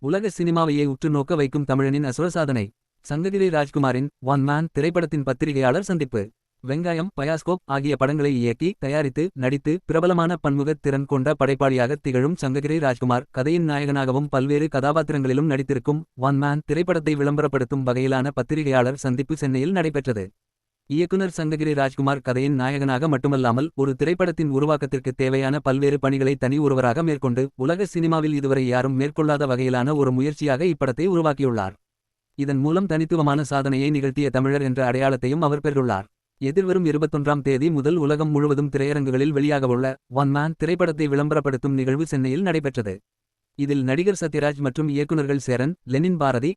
உலக சினிமாவையே உற்று நோக்க வைக்கும் தமிழனின் அசுர சாதனை. சங்ககிரி ராஜ்குமாரின் ஒன் மேன் திரைப்படத்தின் பத்திரிகையாளர் சந்திப்பு. வெங்காயம், பயாஸ்கோப் ஆகிய படங்களை இயக்கி, தயாரித்து, நடித்து பிரபலமான பன்முகத் திறன் கொண்ட படைப்பாளியாக திகழும் சங்ககிரி ராஜ்குமார் கதையின் நாயகனாகவும் பல்வேறு கதாபாத்திரங்களிலும் நடித்திருக்கும் ஒன் மேன் திரைப்படத்தை விளம்பரப்படுத்தும் வகையிலான பத்திரிகையாளர் சந்திப்பு சென்னையில் நடைபெற்றது. இயக்குனர் சங்ககிரி ராஜ்குமார் கதையின் நாயகனாக மட்டுமல்லாமல் ஒரு திரைப்படத்தின் உருவாக்கத்திற்கு தேவையான பல்வேறு பணிகளை தனி ஒருவராக மேற்கொண்டு உலக சினிமாவில் இதுவரை யாரும் மேற்கொள்ளாத வகையிலான ஒரு முயற்சியாக இப்படத்தை உருவாக்கியுள்ளார். இதன் மூலம் தனித்துவமான சாதனையை நிகழ்த்திய தமிழர் என்ற அடையாளத்தையும் அவர் பெற்றுள்ளார். எதிர்வரும் 21ஆம் தேதி முதல் உலகம் முழுவதும் திரையரங்குகளில் வெளியாகவுள்ள ஒன் மேன் திரைப்படத்தை விளம்பரப்படுத்தும் நிகழ்வு சென்னையில் நடைபெற்றது. இதில் நடிகர் சத்யராஜ் மற்றும் இயக்குநர்கள் சேரன், லெனின் பாரதி,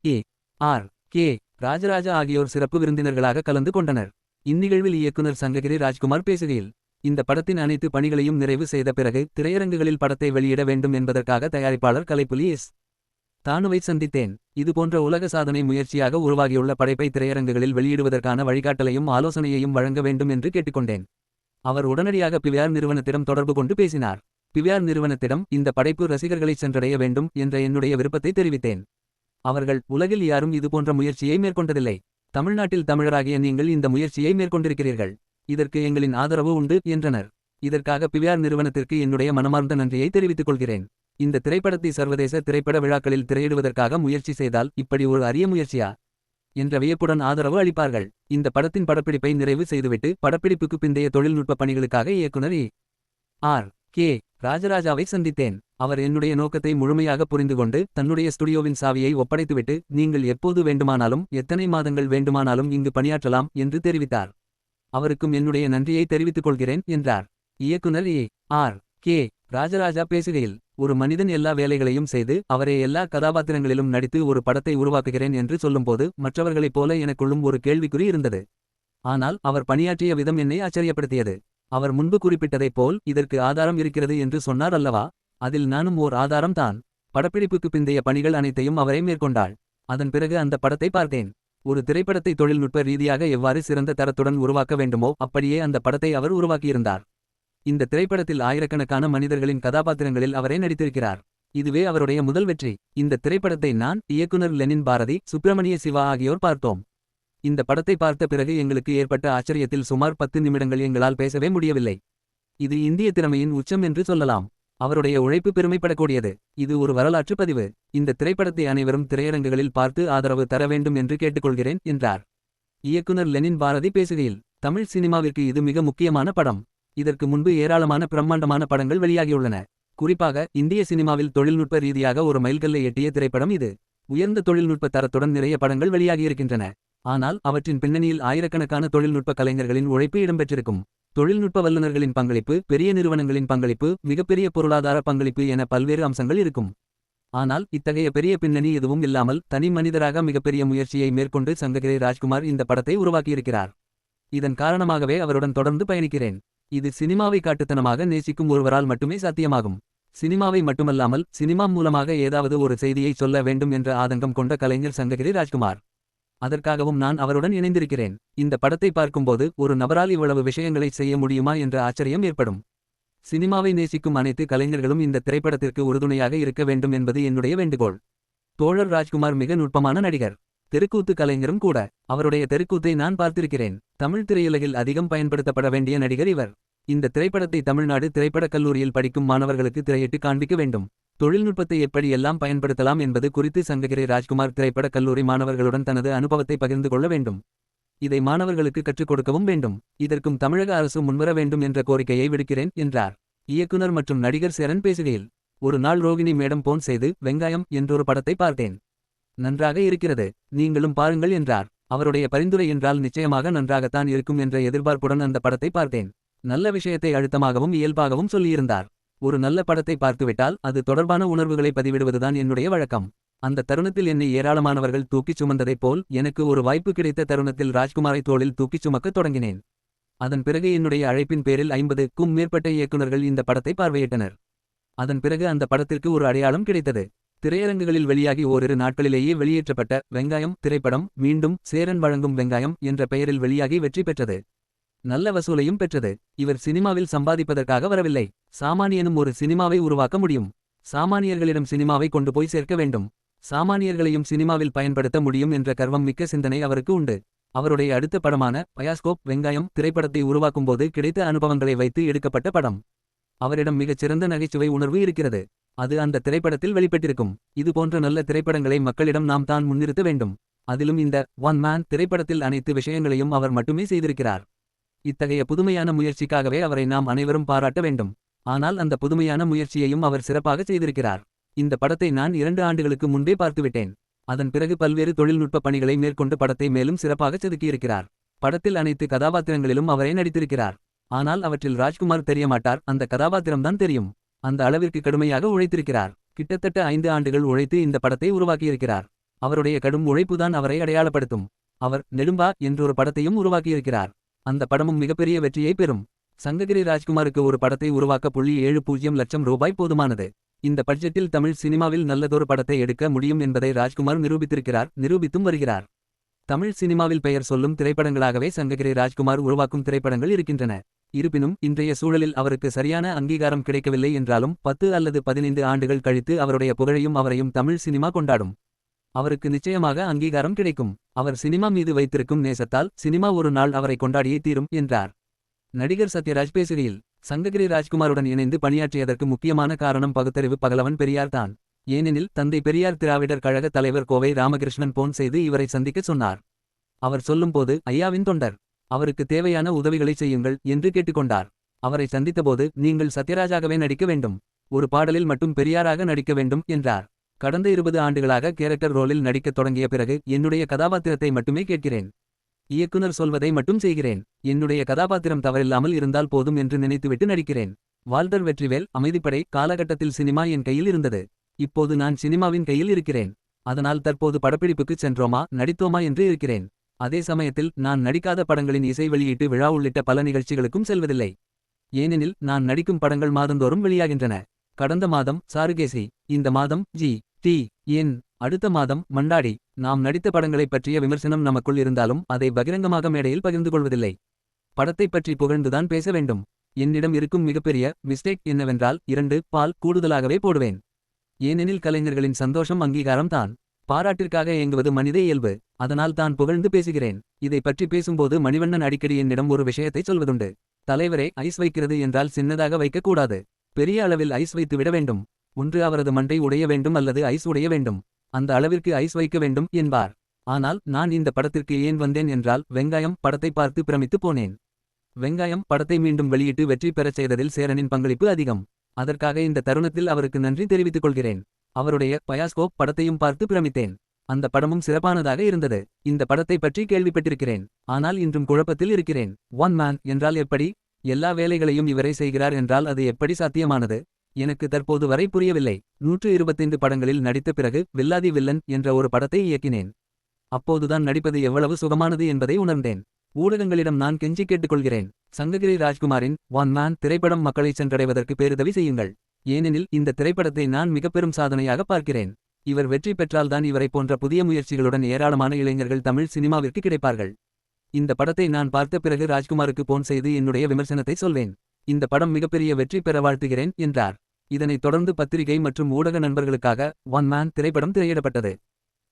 கே. ராஜராஜா ஆகியோர் சிறப்பு விருந்தினர்களாக கலந்து கொண்டனர். இந்நிகழ்வில் இயக்குனர் சங்ககிரி ராஜ்குமார் பேசுகையில், இந்த படத்தின் அனைத்து பணிகளையும் நிறைவு செய்த பிறகு திரையரங்குகளில் படத்தை வெளியிட வேண்டும் என்பதற்காக தயாரிப்பாளர் கலைப்புலி எஸ். தானுவை சந்தித்தேன். இதுபோன்ற உலக சாதனை முயற்சியாக உருவாகியுள்ள படைப்பை திரையரங்குகளில் வெளியிடுவதற்கான வழிகாட்டலையும் ஆலோசனையையும் வழங்க வேண்டும் என்று கேட்டுக்கொண்டேன். அவர் உடனடியாக பிவிஆர் நிறுவனத்திடம் தொடர்பு கொண்டு பேசினார். பிவிஆர் நிறுவனத்திடம் இந்த படைப்பு ரசிகர்களை சென்றடைய வேண்டும் என்ற என்னுடைய விருப்பத்தை தெரிவித்தேன். அவர்கள், உலகில் யாரும் இதுபோன்ற முயற்சியை மேற்கொண்டதில்லை. தமிழ்நாட்டில் தமிழராகிய நீங்கள் இந்த முயற்சியை மேற்கொண்டிருக்கிறீர்கள். இதற்கு எங்களின் ஆதரவு உண்டு என்றனர். இதற்காக பிவிஆர் நிறுவனத்திற்கு என்னுடைய மனமார்ந்த நன்றியை தெரிவித்துக் கொள்கிறேன். இந்த திரைப்படத்தை சர்வதேச திரைப்பட விழாக்களில் திரையிடுவதற்காக முயற்சி செய்தால் இப்படி ஒரு அரிய முயற்சியா என்ற வியப்புடன் ஆதரவு அளிப்பார்கள். இந்த படத்தின் படப்பிடிப்பை நிறைவு செய்துவிட்டு படப்பிடிப்புக்கு பிந்தைய தொழில்நுட்ப பணிகளுக்காக இயக்குனர் கே. ராஜராஜாவை சந்தித்தேன். அவர் என்னுடைய நோக்கத்தை முழுமையாக புரிந்துகொண்டு தன்னுடைய ஸ்டுடியோவின் சாவியை ஒப்படைத்துவிட்டு, நீங்கள் எப்போது வேண்டுமானாலும் எத்தனை மாதங்கள் வேண்டுமானாலும் இங்கு பணியாற்றலாம் என்று தெரிவித்தார். அவருக்கும் என்னுடைய நன்றியை தெரிவித்துக் கொள்கிறேன் என்றார். இயக்குனர் கே. ராஜராஜா பேசுகையில், ஒரு மனிதன் எல்லா வேலைகளையும் செய்து அவரே எல்லா கதாபாத்திரங்களிலும் நடித்து ஒரு படத்தை உருவாக்குகிறேன் என்று சொல்லும்போது மற்றவர்களைப் போல எனக்குள்ளும் ஒரு கேள்விக்குறி இருந்தது. ஆனால் அவர் பணியாற்றிய விதம் என்னை ஆச்சரியப்படுத்தியது. அவர் முன்பு குறிப்பிட்டதைப் போல் இதற்கு ஆதாரம் இருக்கிறது என்று சொன்னார் அல்லவா? அதில் நானும் ஓர் ஆதாரம் தான். படப்பிடிப்புக்கு பிந்தைய பணிகள் அனைத்தையும் அவரே மேற்கொண்டாள். அதன் பிறகு அந்த படத்தை பார்த்தேன். ஒரு திரைப்படத்தை தொழில்நுட்ப ரீதியாக எவ்வாறு சிறந்த தரத்துடன் உருவாக்க வேண்டுமோ அப்படியே அந்த படத்தை அவர் உருவாக்கியிருந்தார். இந்த திரைப்படத்தில் ஆயிரக்கணக்கான மனிதர்களின் கதாபாத்திரங்களில் அவரே நடித்திருக்கிறார். இதுவே அவருடைய முதல் வெற்றி. இந்த திரைப்படத்தை நான், இயக்குனர் லெனின் பாரதி, சுப்பிரமணிய சிவா ஆகியோர் பார்த்தோம். இந்த படத்தை பார்த்த பிறகு எங்களுக்கு ஏற்பட்ட ஆச்சரியத்தில் சுமார் 10 நிமிடங்கள் எங்களால் பேசவே முடியவில்லை. இது இந்திய திறமையின் உச்சம் என்று சொல்லலாம். அவருடைய உழைப்பு பெருமைப்படக்கூடியது. இது ஒரு வரலாற்று பதிவு. இந்த திரைப்படத்தை அனைவரும் திரையரங்குகளில் பார்த்து ஆதரவு தர வேண்டும் என்று கேட்டுக்கொள்கிறேன் என்றார். இயக்குனர் லெனின் பாரதி பேசுகையில், தமிழ் சினிமாவிற்கு இது மிக முக்கியமான படம். இதற்கு முன்பு ஏராளமான பிரம்மாண்டமான படங்கள் வெளியாகியுள்ளன. குறிப்பாக இந்திய சினிமாவில் தொழில்நுட்ப ரீதியாக ஒரு மைல்கல்லை எட்டிய திரைப்படம் இது. உயர்ந்த தொழில்நுட்ப தரத்துடன் நிறைய படங்கள் வெளியாகியிருக்கின்றன. ஆனால் அவற்றின் பின்னணியில் ஆயிரக்கணக்கான தொழில்நுட்ப கலைஞர்களின் உழைப்பு இடம்பெற்றிருக்கும். தொழில்நுட்ப வல்லுநர்களின் பங்களிப்பு, பெரிய நிறுவனங்களின் பங்களிப்பு, மிகப்பெரிய பொருளாதார பங்களிப்பு என பல்வேறு அம்சங்கள் இருக்கும். ஆனால் இத்தகைய பெரிய பின்னணி எதுவும் இல்லாமல் தனி மனிதராக மிகப்பெரிய முயற்சியை மேற்கொண்டு சங்ககிரி ராஜ்குமார் இந்த படத்தை உருவாக்கியிருக்கிறார். இதன் காரணமாகவே அவருடன் தொடர்ந்து பயணிக்கிறேன். இது சினிமாவை காட்டுத்தனமாக நேசிக்கும் ஒருவரால் மட்டுமே சாத்தியமாகும். சினிமாவை மட்டுமல்லாமல் சினிமா மூலமாக ஏதாவது ஒரு செய்தியை சொல்ல வேண்டும் என்ற ஆதங்கம் கொண்ட கலைஞர் சங்ககிரி ராஜ்குமார். அதற்காகவும் நான் அவருடன் இணைந்திருக்கிறேன். இந்த படத்தை பார்க்கும்போது ஒரு நபரால் இவ்வளவு விஷயங்களை செய்ய முடியுமா என்ற ஆச்சரியம் ஏற்படும். சினிமாவை நேசிக்கும் அனைத்து கலைஞர்களும் இந்த திரைப்படத்திற்கு உறுதுணையாக இருக்க வேண்டும் என்பது என்னுடைய வேண்டுகோள். தோழர் ராஜ்குமார் மிக நுட்பமான நடிகர். தெருக்கூத்து கலைஞரும் கூட. அவருடைய தெருக்கூத்தை நான் பார்த்திருக்கிறேன். தமிழ் திரையுலகில் அதிகம் பயன்படுத்தப்பட வேண்டிய நடிகர் இவர். இந்த திரைப்படத்தை தமிழ்நாடு திரைப்படக் கல்லூரியில் படிக்கும் மாணவர்களுக்கு திரையிட்டு காண்பிக்க வேண்டும். தொழில்நுட்பத்தை எப்படி எல்லாம் பயன்படுத்தலாம் என்பது குறித்து சங்ககிரி ராஜ்குமார் திரைப்படக் கல்லூரி மாணவர்களுடன் தனது அனுபவத்தை பகிர்ந்து கொள்ள வேண்டும். இதை மாணவர்களுக்கு கற்றுக் கொடுக்கவும் வேண்டும். இதற்கும் தமிழக அரசு முன்வர வேண்டும் என்ற கோரிக்கையை விடுக்கிறேன் என்றார். இயக்குனர் மற்றும் நடிகர் சேரன் பேசுகையில், ஒரு நாள் ரோகிணி மேடம் போன் செய்து வெங்காயம் என்றொரு படத்தை பார்த்தேன். நன்றாக இருக்கிறது, நீங்களும் பாருங்கள் என்றார். அவருடைய பரிந்துரை என்றால் நிச்சயமாக நன்றாகத்தான் இருக்கும் என்ற எதிர்பார்ப்புடன் அந்த படத்தை பார்த்தேன். நல்ல விஷயத்தை அழுத்தமாகவும் இயல்பாகவும் சொல்லியிருந்தார். ஒரு நல்ல படத்தை பார்த்துவிட்டால் அது தொடர்பான உணர்வுகளை பதிவிடுவதுதான் என்னுடைய வழக்கம். அந்த தருணத்தில் என்னை ஏராளமானவர்கள் தூக்கிச் சுமந்ததைப் போல் எனக்கு ஒரு வாய்ப்பு கிடைத்த தருணத்தில் ராஜ்குமாரை தோளில் தூக்கிச் சுமக்கத் தொடங்கினேன். அதன் பிறகு என்னுடைய அழைப்பின் பேரில் 50க்கும் மேற்பட்ட இயக்குநர்கள் இந்த படத்தை பார்வையிட்டனர். அதன் பிறகு அந்த படத்திற்கு ஒரு அடையாளம் கிடைத்தது. திரையரங்குகளில் வெளியாகி ஓரிரு நாட்களிலேயே வெளியேற்றப்பட்ட வெங்காயம் திரைப்படம் மீண்டும் சேரன் வழங்கும் வெங்காயம் என்ற பெயரில் வெளியாகி வெற்றி பெற்றது. நல்ல வசூலையும் பெற்றது. இவர் சினிமாவில் சம்பாதிப்பதற்காக வரவில்லை. சாமானியனும் ஒரு சினிமாவை உருவாக்க முடியும். சாமானியர்களிடம் சினிமாவை கொண்டு போய் சேர்க்க வேண்டும். சாமானியர்களையும் சினிமாவில் பயன்படுத்த முடியும் என்ற கர்வம் மிக்க சிந்தனை அவருக்கு உண்டு. அவருடைய அடுத்த படமான பயாஸ்கோப் வெங்காயம் திரைப்படத்தை உருவாக்கும்போது கிடைத்த அனுபவங்களை வைத்து எடுக்கப்பட்ட படம். அவரிடம் மிகச் சிறந்த நகைச்சுவை உணர்வு இருக்கிறது. அது அந்த திரைப்படத்தில் வெளிப்பட்டிருக்கும். இதுபோன்ற நல்ல திரைப்படங்களை மக்களிடம் நாம் தான் முன்னிறுத்த வேண்டும். அதிலும் இந்த ஒன் மேன் திரைப்படத்தில் அனைத்து விஷயங்களையும் அவர் மட்டுமே செய்திருக்கிறார். இத்தகைய புதுமையான முயற்சிக்காகவே அவரை நாம் அனைவரும் பாராட்ட வேண்டும். ஆனால் அந்த புதுமையான முயற்சியையும் அவர் சிறப்பாக செய்திருக்கிறார். இந்த படத்தை நான் 2 ஆண்டுகளுக்கு முன்பே பார்த்துவிட்டேன். அதன் பிறகு பல்வேறு தொழில்நுட்ப பணிகளை மேற்கொண்டு படத்தை மேலும் சிறப்பாக செதுக்கியிருக்கிறார். படத்தில் அனைத்து கதாபாத்திரங்களிலும் அவரே நடித்திருக்கிறார். ஆனால் அவற்றில் ராஜ்குமார் தெரியமாட்டார், அந்த கதாபாத்திரம்தான் தெரியும். அந்த அளவிற்கு கடுமையாக உழைத்திருக்கிறார். கிட்டத்தட்ட 5 ஆண்டுகள் உழைத்து இந்த படத்தை உருவாக்கியிருக்கிறார். அவருடைய கடும் உழைப்புதான் அவரை அடையாளப்படுத்தும். அவர் நெடும்பா என்றொரு படத்தையும் உருவாக்கியிருக்கிறார். அந்த படமும் மிகப்பெரிய வெற்றியை பெறும். சங்ககிரி ராஜ்குமாருக்கு ஒரு படத்தை உருவாக்க .70 லட்சம் ரூபாய் போதுமானது. இந்த பட்ஜெட்டில் தமிழ் சினிமாவில் நல்லதொரு படத்தை எடுக்க முடியும் என்பதை ராஜ்குமார் நிரூபித்திருக்கிறார், நிரூபித்தும் வருகிறார். தமிழ் சினிமாவில் பெயர் சொல்லும் திரைப்படங்களாகவே சங்ககிரி ராஜ்குமார் உருவாக்கும் திரைப்படங்கள் இருக்கின்றன. இருப்பினும் இன்றைய சூழலில் அவருக்கு சரியான அங்கீகாரம் கிடைக்கவில்லை என்றாலும் 10 அல்லது 15 ஆண்டுகள் கழித்து அவருடைய புகழையும் அவரையும் தமிழ் சினிமா கொண்டாடும். அவருக்கு நிச்சயமாக அங்கீகாரம் கிடைக்கும். அவர் சினிமா மீது வைத்திருக்கும் நேசத்தால் சினிமா ஒரு நாள் அவரை கொண்டாடியே தீரும் என்றார். நடிகர் சத்யராஜ் பேசுகையில், சங்ககிரி ராஜ்குமாருடன் இணைந்து பணியாற்றியதற்கு முக்கியமான காரணம் பகுத்தறிவு பகலவன் பெரியார் தான். ஏனெனில் தந்தை பெரியார் திராவிடர் கழக தலைவர் கோவை ராமகிருஷ்ணன் போன் செய்து இவரை சந்திக்க சொன்னார். அவர் சொல்லும்போது ஐயாவின் தொண்டர், அவருக்கு தேவையான உதவிகளை செய்யுங்கள் என்று கேட்டுக்கொண்டார். அவரை சந்தித்தபோது நீங்கள் சத்யராஜாகவே நடிக்க வேண்டும், ஒரு பாடலில் மட்டும் பெரியாராக நடிக்க வேண்டும் என்றார். கடந்த 20 ஆண்டுகளாக கேரக்டர் ரோலில் நடிக்கத் தொடங்கிய பிறகு என்னுடைய கதாபாத்திரத்தை மட்டுமே கேட்கிறேன். இயக்குனர் சொல்வதை மட்டும் செய்கிறேன். என்னுடைய கதாபாத்திரம் தவறில்லாமல் இருந்தால் போதும் என்று நினைத்துவிட்டு நடிக்கிறேன். வால்டர் வெற்றிவேல், அமைதிப்படை காலகட்டத்தில் சினிமா என் கையில் இருந்தது. இப்போது நான் சினிமாவின் கையில் இருக்கிறேன். அதனால் தற்போது படப்பிடிப்புக்கு சென்றோமா நடித்தோமா என்று இருக்கிறேன். அதே சமயத்தில் நான் நடிக்காத படங்களின் இசை வெளியீட்டு விழா உள்ளிட்ட பல நிகழ்ச்சிகளுக்கும் செல்வதில்லை. ஏனெனில் நான் நடிக்கும் படங்கள் மாதந்தோறும் வெளியாகின்றன. கடந்த மாதம் சாருகேசி, இந்த மாதம் GTN, அடுத்த மாதம் மண்டாடி. நாம் நடித்த படங்களைப் பற்றிய விமர்சனம் நமக்குள் இருந்தாலும் அதை பகிரங்கமாக மேடையில் பகிர்ந்து கொள்வதில்லை. படத்தைப் பற்றி புகழ்ந்துதான் பேச வேண்டும். என்னிடம் இருக்கும் மிகப்பெரிய மிஸ்டேக் என்னவென்றால் 2 பால் கூடுதலாகவே போடுவேன். ஏனெனில் கலைஞர்களின் சந்தோஷம் அங்கீகாரம் தான். பாராட்டிற்காக ஏங்குவது மனித இயல்பு. அதனால் தான் புகழ்ந்து பேசுகிறேன். இதை பற்றி பேசும்போது மணிவண்ணன் அடிக்கடி என்னிடம் ஒரு விஷயத்தை சொல்வதுண்டு. தலைவரே, ஐஸ் வைக்கிறது என்றால் சின்னதாக வைக்கக்கூடாது, பெரிய அளவில் ஐஸ் வைத்து விட வேண்டும். ஒன்று அவரது மண்டை உடைய வேண்டும் அல்லது ஐஸ் உடைய வேண்டும். அந்த அளவிற்கு ஐஸ் வைக்க வேண்டும் என்பார். ஆனால் நான் இந்த படத்திற்கு ஏன் வந்தேன் என்றால் வெங்காயம் படத்தை பார்த்து பிரமித்து போனேன். வெங்காயம் படத்தை மீண்டும் வெளியிட்டு வெற்றி பெறச் செய்ததில் சேரனின் பங்களிப்பு அதிகம். அதற்காக இந்த தருணத்தில் அவருக்கு நன்றி தெரிவித்துக் கொள்கிறேன். அவருடைய பயாஸ்கோப் படத்தையும் பார்த்து பிரமித்தேன். அந்த படமும் சிறப்பானதாக இருந்தது. இந்த படத்தை பற்றி கேள்விப்பட்டிருக்கிறேன். ஆனால் இன்றும் குழப்பத்தில் இருக்கிறேன். ஒன் மேன் என்றால் எப்படி? எல்லா வேலைகளையும் இவரே செய்கிறார் என்றால் அது எப்படி சாத்தியமானது? எனக்கு தற்போது வரை புரியவில்லை. 125 படங்களில் நடித்த பிறகு வில்லாதி வில்லன் என்ற ஒரு படத்தை இயக்கினேன். அப்போதுதான் நடிப்பது எவ்வளவு சுகமானது என்பதை உணர்ந்தேன். ஊடகங்களிடம் நான் கெஞ்சி கேட்டுக்கொள்கிறேன். சங்ககிரி ராஜ்குமாரின் ஒன் மேன் திரைப்படம் மக்களை சென்றடைவதற்கு பேருதவி செய்யுங்கள். ஏனெனில் இந்த திரைப்படத்தை நான் மிகப்பெரும் சாதனையாக பார்க்கிறேன். இவர் வெற்றி பெற்றால்தான் இவரை போன்ற புதிய முயற்சிகளுடன் ஏராளமான இளைஞர்கள் தமிழ் சினிமாவிற்கு கிடைப்பார்கள். இந்த படத்தை நான் பார்த்த பிறகு ராஜ்குமாருக்கு போன் செய்து என்னுடைய விமர்சனத்தை சொல்வேன். இந்த படம் மிகப்பெரிய வெற்றி பெற வாழ்த்துகிறேன் என்றார். இதனைத் தொடர்ந்து பத்திரிகை மற்றும் ஊடக நண்பர்களுக்காக ஒன் மேன் திரைப்படம் திரையிடப்பட்டது.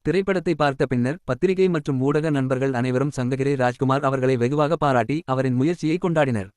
திரைப்படத்தை பார்த்த பின்னர் பத்திரிகை மற்றும் ஊடக நண்பர்கள் அனைவரும் சங்ககிரி ராஜ்குமார் அவர்களை வெகுவாக பாராட்டி அவரின் முயற்சியை கொண்டாடினர்.